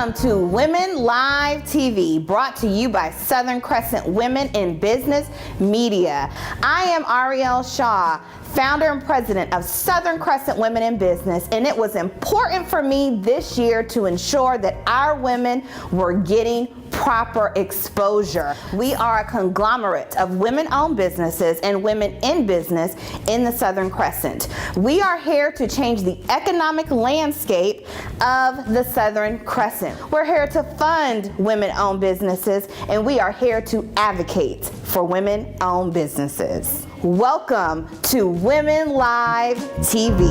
Welcome to Women Live TV, brought to you by Southern Crescent Women in Business Media. I am Ariel Shaw, founder and president of Southern Crescent Women in Business, and it was important for me this year to ensure that our women were getting proper exposure. We are a conglomerate of women-owned businesses and women in business in the Southern Crescent. We are here to change the economic landscape of the Southern Crescent. We're here to fund women-owned businesses, and we are here to advocate for women-owned businesses. Welcome to Women Live TV.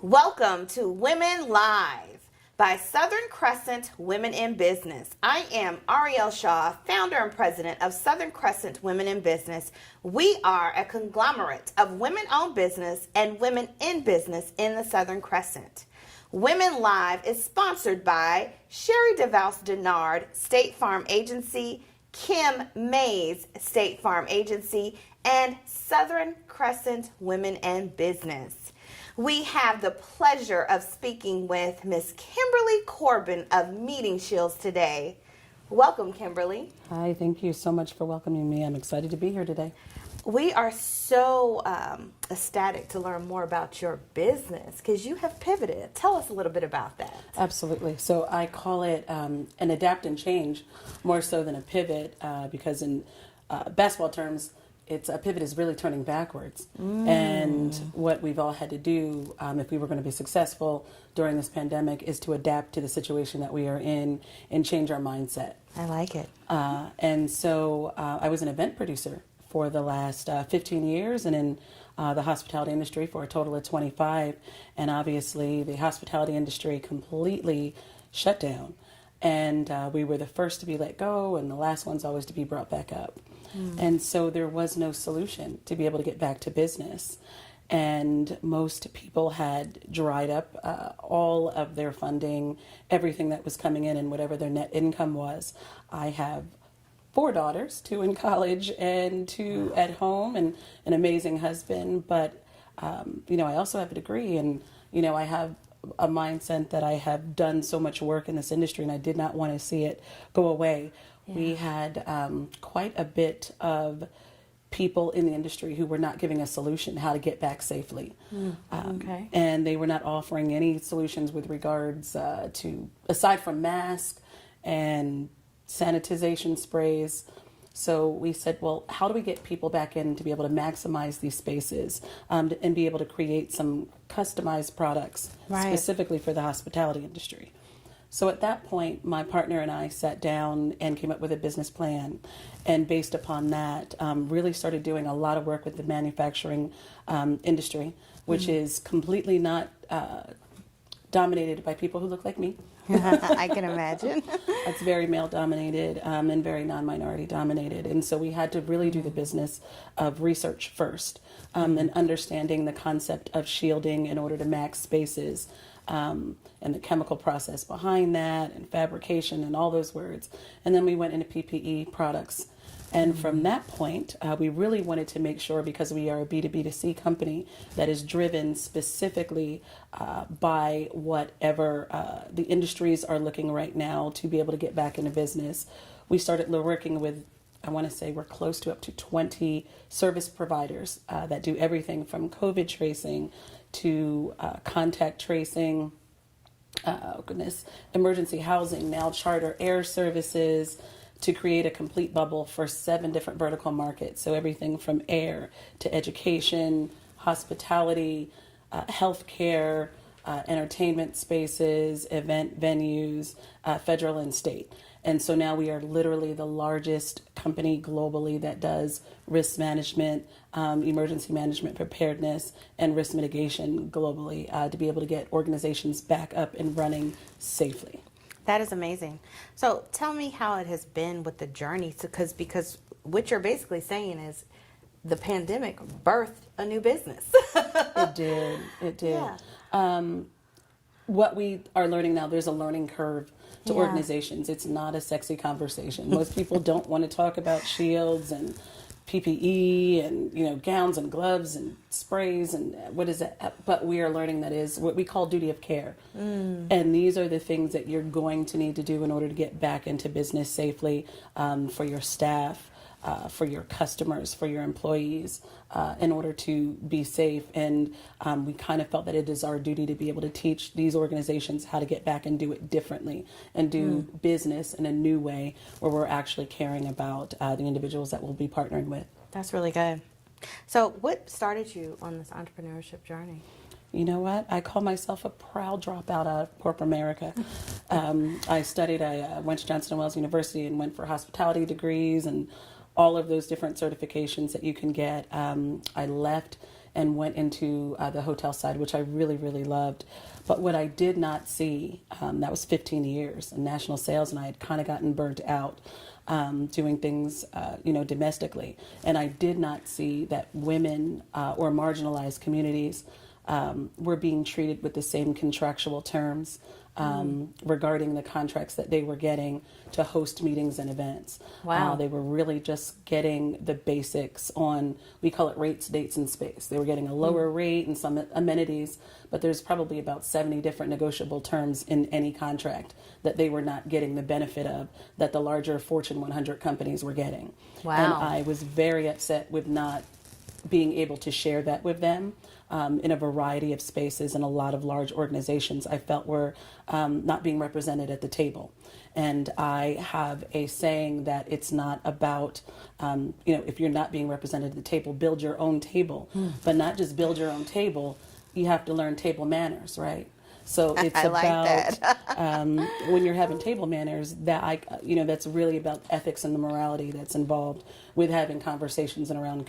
Welcome to Women Live by Southern Crescent Women in Business. I am Ariel Shaw, founder and president of Southern Crescent Women in Business. We are a conglomerate of women-owned business and women in business in the Southern Crescent. Women Live is sponsored by Sherry DeVals Denard, State Farm Agency, Kim Mays, State Farm Agency, and Southern Crescent Women in Business. We have the pleasure of speaking with Miss Kimberly Corbin of Meeting Shields today. Welcome, Kimberly. Hi, thank you so much for welcoming me. I'm excited to be here today. We are so ecstatic to learn more about your business because you have pivoted. Tell us a little bit about that. Absolutely. So I call it an adapt and change more so than a pivot because in basketball terms, a pivot is really turning backwards. And what we've all had to do if we were going to be successful during this pandemic is to adapt to the situation that we are in and change our mindset. I like it. And so I was an event producer for the last 15 years and in the hospitality industry for a total of 25. And obviously the hospitality industry completely shut down. And we were the first to be let go and the last ones always to be brought back up. And so there was no solution to be able to get back to business. And most people had dried up all of their funding, everything that was coming in and whatever their net income was. I have 4 daughters, 2 in college and 2 at home, and an amazing husband. But, I also have a degree and, I have a mindset that I have done so much work in this industry and I did not want to see it go away. Yeah. We had quite a bit of people in the industry who were not giving a solution how to get back safely. Okay. And they were not offering any solutions with regards to, aside from masks and sanitization sprays. So we said, well, how do we get people back in to be able to maximize these spaces and be able to create some customized products specifically for the hospitality industry? So at that point, my partner and I sat down and came up with a business plan. And based upon that, really started doing a lot of work with the manufacturing industry, which is completely not dominated by people who look like me. I can imagine. It's very male dominated and very non-minority dominated. And so we had to really do the business of research first and understanding the concept of shielding in order to max spaces and the chemical process behind that and fabrication and all those words. And then we went into PPE products. And from that point, we really wanted to make sure, because we are a B2B2C company that is driven specifically by whatever the industries are looking right now to be able to get back into business. We started working with, I want to say we're close to up to 20 service providers that do everything from COVID tracing to contact tracing, emergency housing, now charter air services, to create a complete bubble for 7 different vertical markets. So everything from air to education, hospitality, healthcare, entertainment spaces, event venues, federal and state. And so now we are literally the largest company globally that does risk management, emergency management preparedness, and risk mitigation globally to be able to get organizations back up and running safely. That is amazing. So tell me how it has been with the journey, because what you're basically saying is the pandemic birthed a new business. It did. Yeah. What we are learning now, there's a learning curve to organizations. It's not a sexy conversation. Most people don't want to talk about shields and PPE and, gowns and gloves and sprays and what is it? But we are learning that is what we call duty of care. And these are the things that you're going to need to do in order to get back into business safely, for your staff, for your customers, for your employees, in order to be safe. And we kind of felt that it is our duty to be able to teach these organizations how to get back and do it differently and do business in a new way where we're actually caring about the individuals that we'll be partnering with. That's really good. So what started you on this entrepreneurship journey? You know what? I call myself a proud dropout out of corporate America. I studied, I went to Johnson & Wales University and went for hospitality degrees and all of those different certifications that you can get. I left and went into the hotel side, which I really, really loved. But what I did not see, that was 15 years in national sales, and I had kind of gotten burnt out doing things, domestically. And I did not see that women or marginalized communities were being treated with the same contractual terms regarding the contracts that they were getting to host meetings and events. Wow. They were really just getting the basics on, we call it rates, dates, and space. They were getting a lower rate and some amenities, but there's probably about 70 different negotiable terms in any contract that they were not getting the benefit of that the larger Fortune 100 companies were getting. Wow. And I was very upset with not being able to share that with them. In a variety of spaces and a lot of large organizations I felt were not being represented at the table. And I have a saying that it's not about, if you're not being represented at the table, build your own table, but not just build your own table, you have to learn table manners, right? So it's about when you're having table manners, that that's really about ethics and the morality that's involved with having conversations and around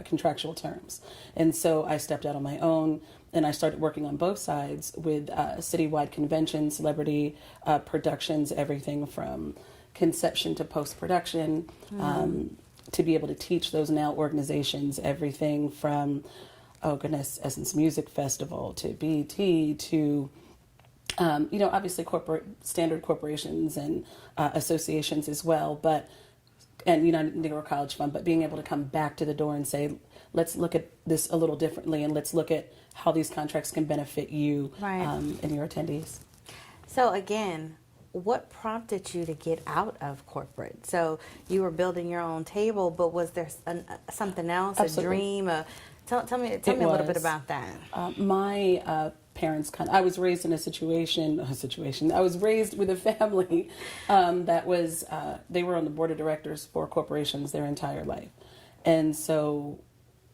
contractual terms. And so I stepped out on my own and I started working on both sides with citywide conventions, celebrity productions, everything from conception to post-production, to be able to teach those now organizations everything from, Essence Music Festival to BET to obviously standard corporations and associations as well, and United Negro College Fund, but being able to come back to the door and say, let's look at this a little differently and let's look at how these contracts can benefit you and your attendees. So again, what prompted you to get out of corporate? So you were building your own table, but was there something else, Absolutely. a dream? Tell me a little bit about that. My parents I was raised in I was raised with a family that was, they were on the board of directors for corporations their entire life. And so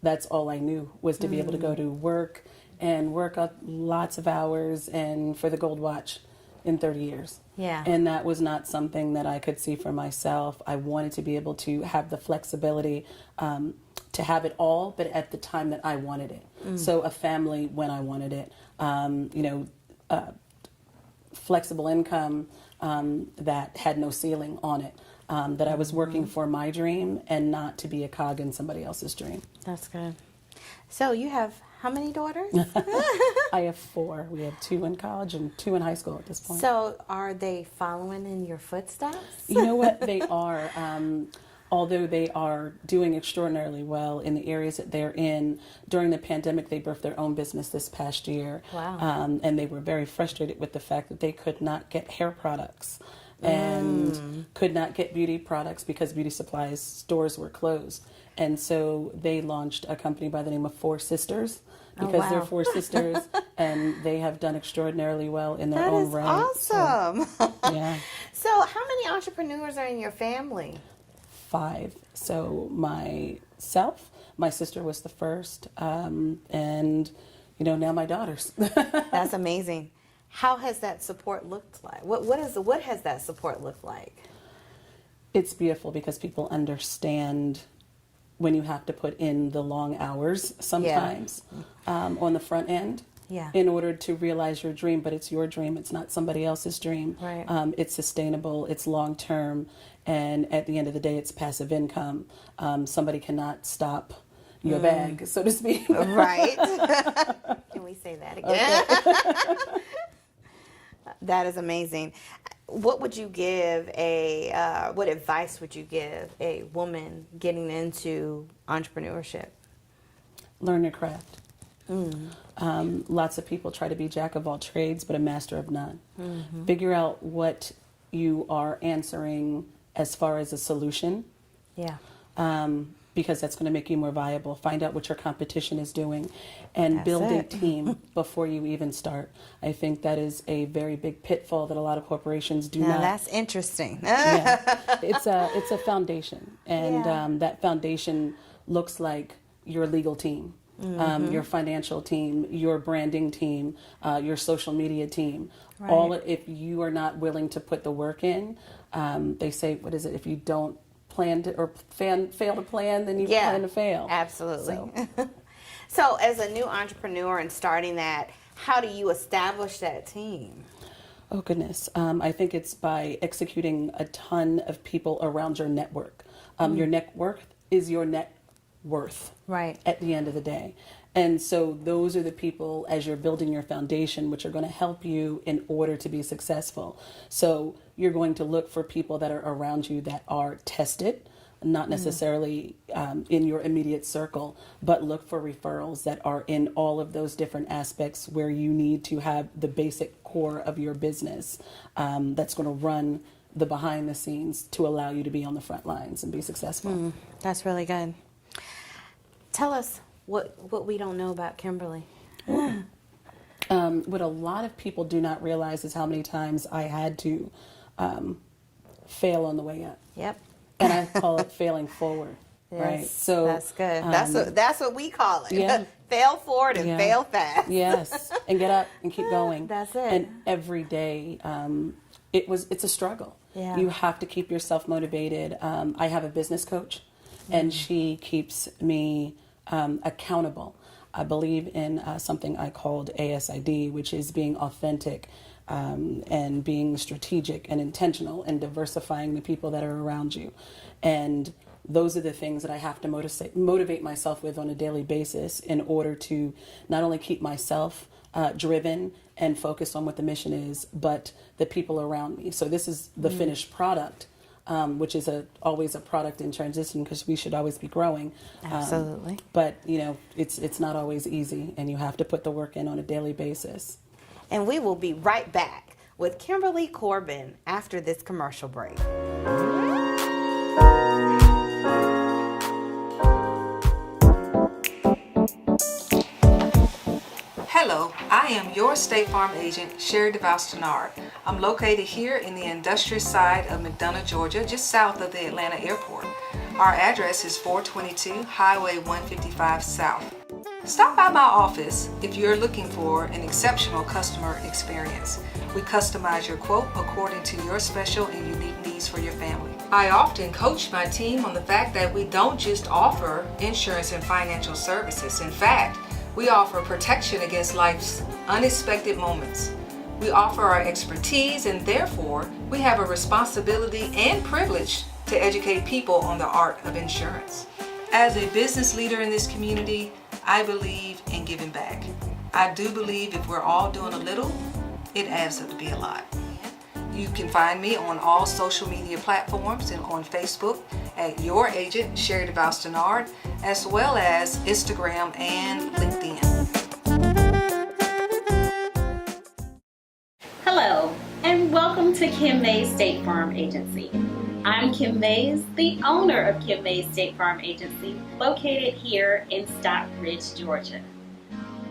that's all I knew was to be able to go to work and work up lots of hours and for the gold watch in 30 years. Yeah. And that was not something that I could see for myself. I wanted to be able to have the flexibility to have it all, but at the time that I wanted it. So a family when I wanted it. Flexible income that had no ceiling on it. That I was working for my dream and not to be a cog in somebody else's dream. That's good. So you have how many daughters? I have 4. We have 2 in college and 2 in high school at this point. So are they following in your footsteps? You know what? They are. Although they are doing extraordinarily well in the areas that they're in. During the pandemic, they birthed their own business this past year. Wow. And they were very frustrated with the fact that they could not get hair products and could not get beauty products because beauty supplies stores were closed. And so they launched a company by the name of 4 Sisters because they're 4 sisters and they have done extraordinarily well in their own right. That is awesome. So, yeah. So how many entrepreneurs are in your family? 5. So myself, my sister was the first, and now my daughters. That's amazing. How has that support looked like? What has that support looked like? It's beautiful because people understand when you have to put in the long hours sometimes on the front end. Yeah. In order to realize your dream, but it's your dream. It's not somebody else's dream. Right. It's sustainable. It's long term, and at the end of the day, it's passive income. Somebody cannot stop your bag, so to speak. Right. Can we say that again? Okay. That is amazing. what would you give what advice would you give a woman getting into entrepreneurship? Learn your craft. Lots of people try to be jack of all trades, but a master of none. Figure out what you are answering as far as a solution. Yeah. Because that's going to make you more viable. Find out what your competition is doing and That's build a it. team before you even start. I think that is a very big pitfall that a lot of corporations do Now not. that's interesting. Yeah. It's a foundation, and Yeah. that foundation looks like your legal team, your financial team, your branding team, your social media team. Right. All if you are not willing to put the work in, they say, what is it? If you don't plan to or fail to plan, then you plan to fail. Absolutely. So, So as a new entrepreneur and starting that, how do you establish that team? oh goodness, I think it's by executing a ton of people around your network. Your network is your net worth. Right. At the end of the day. And so those are the people, as you're building your foundation, which are going to help you in order to be successful. So you're going to look for people that are around you that are tested, not necessarily in your immediate circle, but look for referrals that are in all of those different aspects where you need to have the basic core of your business that's going to run the behind the scenes to allow you to be on the front lines and be successful. That's really good. Tell us what we don't know about Kimberly. What a lot of people do not realize is how many times I had to fail on the way up. Yep. And I call it failing forward. Right. Yes, So that's good. That's what we call it. Yeah. Fail forward and Yeah. fail fast. Yes. And get up and keep going. That's it. And every day, it's a struggle. Yeah. You have to keep yourself motivated. I have a business coach, and she keeps me accountable. I believe in something I called ASID, which is being authentic and being strategic and intentional and diversifying the people that are around you. And those are the things that I have to motivate myself with on a daily basis in order to not only keep myself driven and focused on what the mission is, but the people around me. So this is the finished product, which is always a product in transition because we should always be growing. Absolutely. But it's not always easy, and you have to put the work in on a daily basis. And we will be right back with Kimberly Corbin after this commercial break. Hello, I am your State Farm agent, Sherry DeVal-Stenard. I'm located here in the industrial side of McDonough, Georgia, just south of the Atlanta airport. Our address is 422 Highway 155 South. Stop by my office if you're looking for an exceptional customer experience. We customize your quote according to your special and unique needs for your family. I often coach my team on the fact that we don't just offer insurance and financial services. In fact, we offer protection against life's unexpected moments. We offer our expertise, and therefore, we have a responsibility and privilege to educate people on the art of insurance. As a business leader in this community, I believe in giving back. I do believe if we're all doing a little, it adds up to be a lot. You can find me on all social media platforms and on Facebook at Your Agent, Sherry DeVal-Stenard, as well as Instagram and LinkedIn. Hello, and welcome to Kim Mays State Farm Agency. I'm Kim Mays, the owner of Kim Mays State Farm Agency, located here in Stockbridge, Georgia.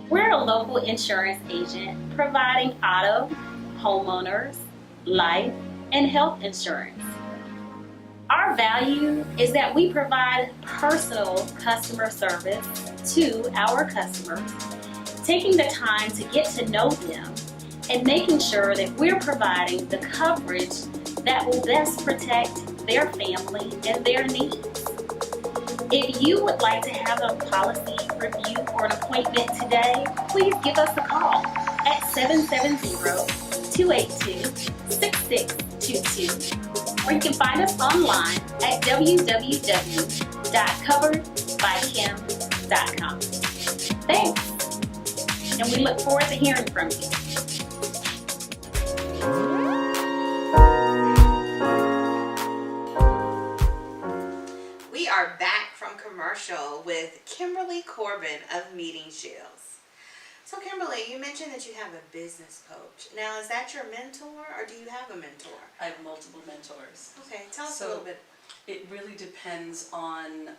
We're a local insurance agent providing auto, homeowners, life, and health insurance. Our value is that we provide personal customer service to our customers, taking the time to get to know them and making sure that we're providing the coverage that will best protect their family and their needs. If you would like to have a policy review or an appointment today, please give us a call at 770-282-6622, or you can find us online at www.coveredbykim.com. Thanks, and we look forward to hearing from you. commercial with Kimberly Corbin of Meeting Shields. So Kimberly, you mentioned that you have a business coach. Now, is that your mentor or do you have a mentor? I have multiple mentors. Okay, tell us a So little bit. it really depends on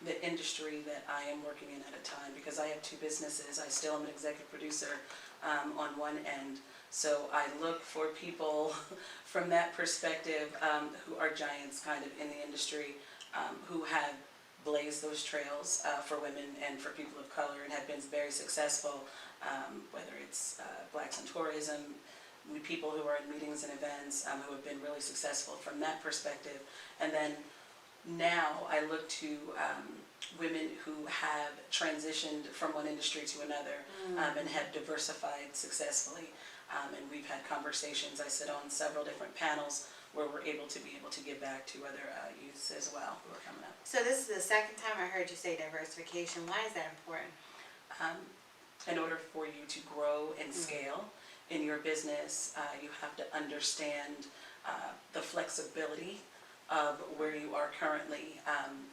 the industry that I am working in at a time, because I have two businesses. I still am an executive producer on one end. So I look for people from that perspective who are giants kind of in the industry, who have blazed those trails for women and for people of color and have been very successful, whether it's blacks in tourism, people who are in meetings and events who have been really successful from that perspective. And then now I look to women who have transitioned from one industry to another and have diversified successfully. And we've had conversations. I sit on several different panels where we're able to give back to other youths as well who are coming up. So this is the second time I heard you say diversification. Why is that important? In order for you to grow and scale in your business, you have to understand the flexibility of where you are currently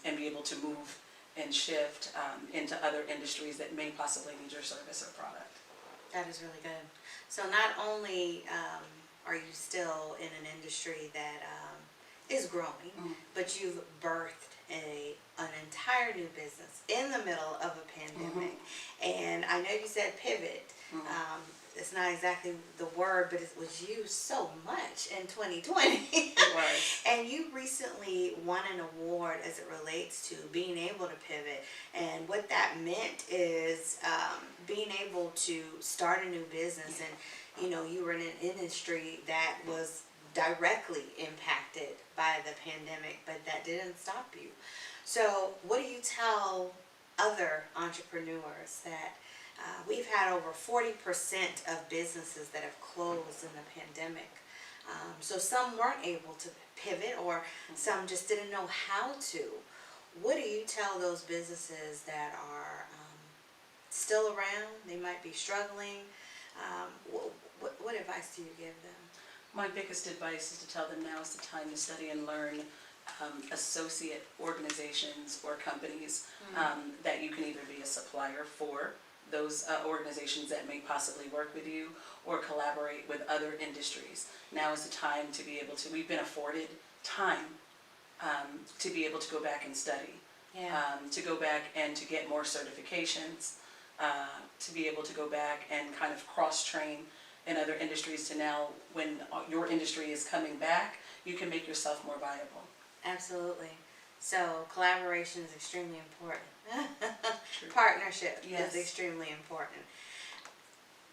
and be able to move and shift into other industries that may possibly need your service or product. That is really good. So not only are you still in an industry that is growing, but you've birthed an entire new business in the middle of a pandemic. And I know you said pivot. It's not exactly the word, but it was used so much in 2020. It was. And you recently won an award as it relates to being able to pivot. And what that meant is being able to start a new business. And, you know, you were in an industry that was directly impacted by the pandemic, but that didn't stop you. So what do you tell other entrepreneurs that we've had over 40% of businesses that have closed in the pandemic? So some weren't able to pivot, or some just didn't know how to. What do you tell those businesses that are still around? They might be struggling. What advice do you give them? My biggest advice is to tell them now is the time to study and learn associate organizations or companies that you can either be a supplier for those organizations that may possibly work with you, or collaborate with other industries. Now is the time to be able to, we've been afforded time to be able to go back and study, to go back and to get more certifications, to be able to go back and kind of cross-train in other industries, to now, when your industry is coming back, you can make yourself more viable. Absolutely. So collaboration is extremely important. Partnership is extremely important.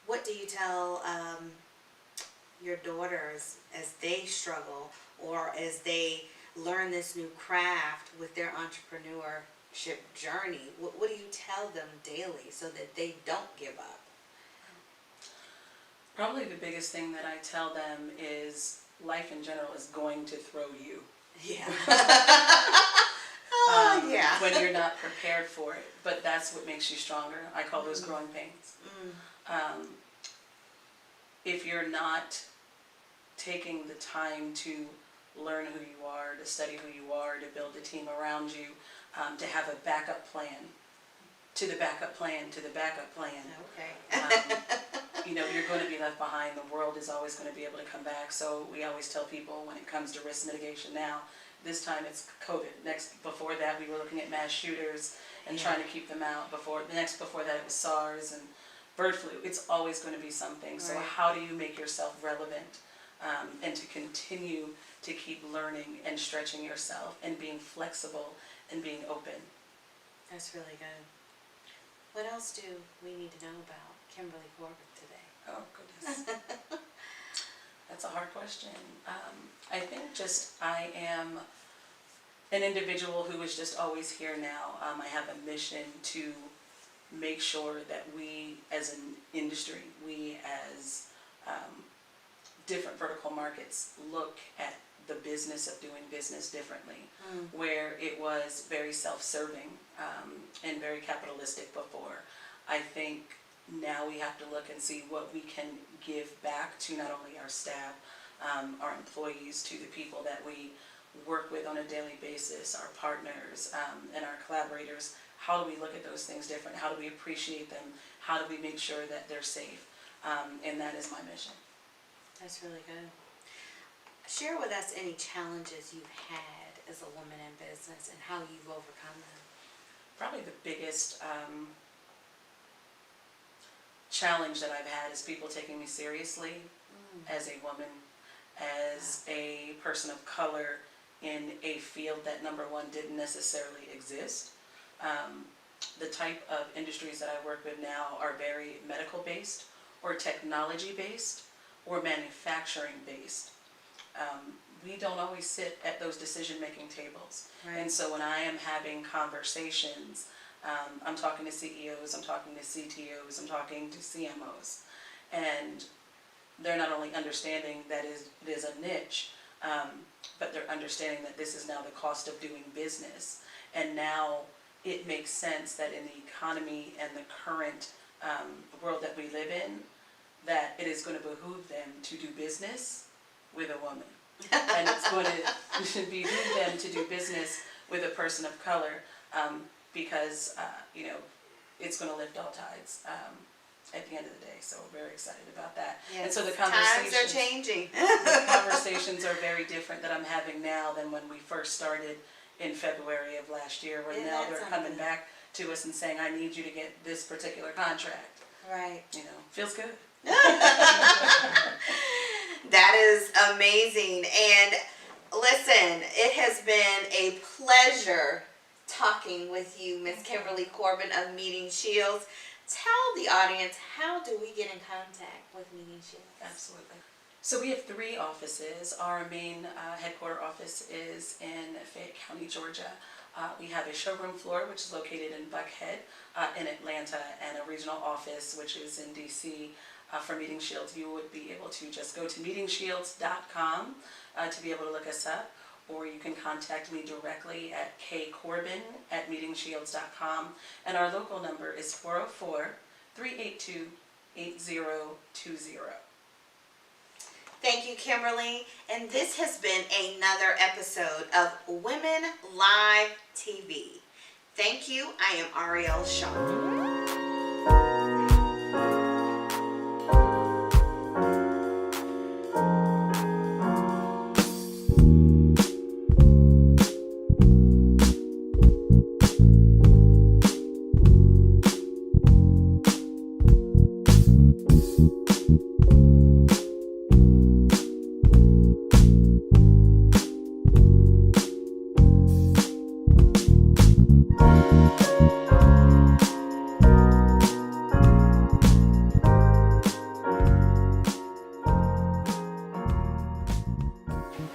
What do you tell your daughters as they struggle, or as they learn this new craft with their entrepreneurship journey? What do you tell them daily so that they don't give up? Probably the biggest thing that I tell them is life in general is going to throw you. Yeah. When you're not prepared for it. But that's what makes you stronger. I call those growing pains. If you're not taking the time to learn who you are, to study who you are, to build a team around you, to have a backup plan, to the backup plan, to the backup plan. Okay. You know, you're going to be left behind. The world is always going to be able to come back. So we always tell people, when it comes to risk mitigation now, this time it's COVID. Before that, we were looking at mass shooters and trying to keep them out. Before that, it was SARS and bird flu. It's always going to be something. So how do you make yourself relevant and to continue to keep learning and stretching yourself and being flexible and being open? That's really good. What else do we need to know about Kimberly Corbin today? Oh, goodness. That's a hard question. I think just I am an individual who is just always here now. I have a mission to make sure that we as an industry, we as different vertical markets look at the business of doing business differently, where it was very self-serving and very capitalistic before. I think now we have to look and see what we can give back to not only our staff, our employees, to the people that we work with on a daily basis, our partners and our collaborators, how do we look at those things different? How do we appreciate them? How do we make sure that they're safe? And that is my mission. That's really good. Share with us any challenges you've had as a woman in business and how you've overcome them. Probably the biggest challenge that I've had is people taking me seriously as a woman, as a person of color in a field that, number one, didn't necessarily exist. The type of industries that I work with now are very medical based or technology based or manufacturing based. We don't always sit at those decision-making tables. Right. And so when I am having conversations, I'm talking to CEOs, I'm talking to CTOs, I'm talking to CMOs, and they're not only understanding that it is a niche, but they're understanding that this is now the cost of doing business. And now it makes sense that in the economy and the current world that we live in, that it is going to behoove them to do business with a woman. And it's going to behoove them to do business with a person of color, because it's going to lift all tides at the end of the day. So we're very excited about that. Yes, and so the times conversations are changing. the conversations are very different that I'm having now than when we first started in February of last year, where Isn't now that they're something? coming back to us and saying, I need you to get this particular contract. Right. Feels good. That is amazing. And listen, it has been a pleasure talking with you, Miss Kimberly Corbin of Meeting Shields. Tell the audience, how do we get in contact with Meeting Shields? Absolutely. So we have 3 offices. Our main headquarter office is in Fayette County, Georgia. We have a showroom floor, which is located in Buckhead, in Atlanta, and a regional office, which is in DC. For Meeting Shields, you would be able to just go to meetingshields.com to be able to look us up, or you can contact me directly at kcorbin@meetingshields.com, and our local number is 404-382-8020. Thank you, Kimberly. And this has been another episode of Women Live TV. Thank you. I am Ariel Shaw.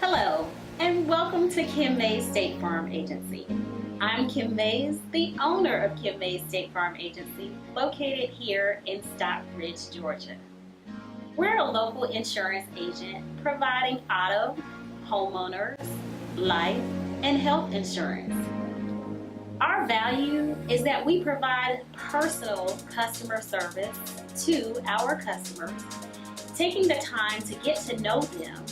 Hello, and welcome to Kim Mays State Farm Agency. I'm Kim Mays, the owner of Kim Mays State Farm Agency, located here in Stockbridge, Georgia. We're a local insurance agent providing auto, homeowners, life, and health insurance. Our value is that we provide personal customer service to our customers, taking the time to get to know them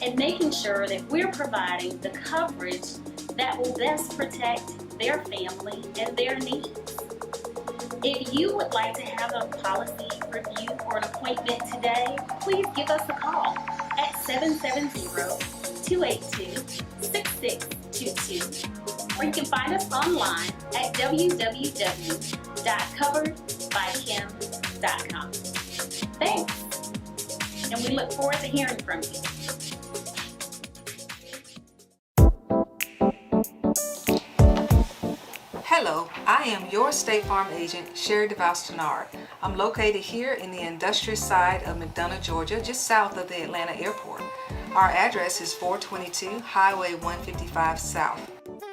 and making sure that we're providing the coverage that will best protect their family and their needs. If you would like to have a policy review or an appointment today, please give us a call at 770-282-6622, or you can find us online at www.coveredbykim.com. Thanks, and we look forward to hearing from you. Hello, I am your State Farm agent, Sherry DeVos-Tenard. I'm located here in the industrial side of McDonough, Georgia, just south of the Atlanta airport. Our address is 422 Highway 155 South.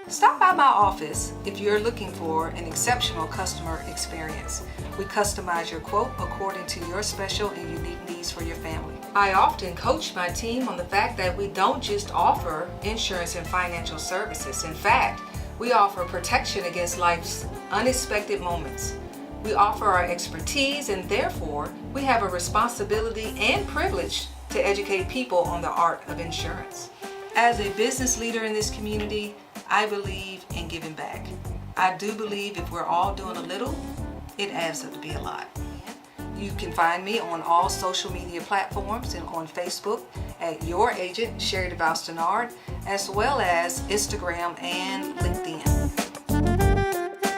Stop by my office if you're looking for an exceptional customer experience. We customize your quote according to your special and unique needs for your family. I often coach my team on the fact that we don't just offer insurance and financial services. In fact, we offer protection against life's unexpected moments. We offer our expertise, and therefore, we have a responsibility and privilege to educate people on the art of insurance. As a business leader in this community, I believe in giving back. I do believe if we're all doing a little, it adds up to be a lot. You can find me on all social media platforms and on Facebook at Your Agent Sherry DeVos Denard, as well as Instagram and LinkedIn.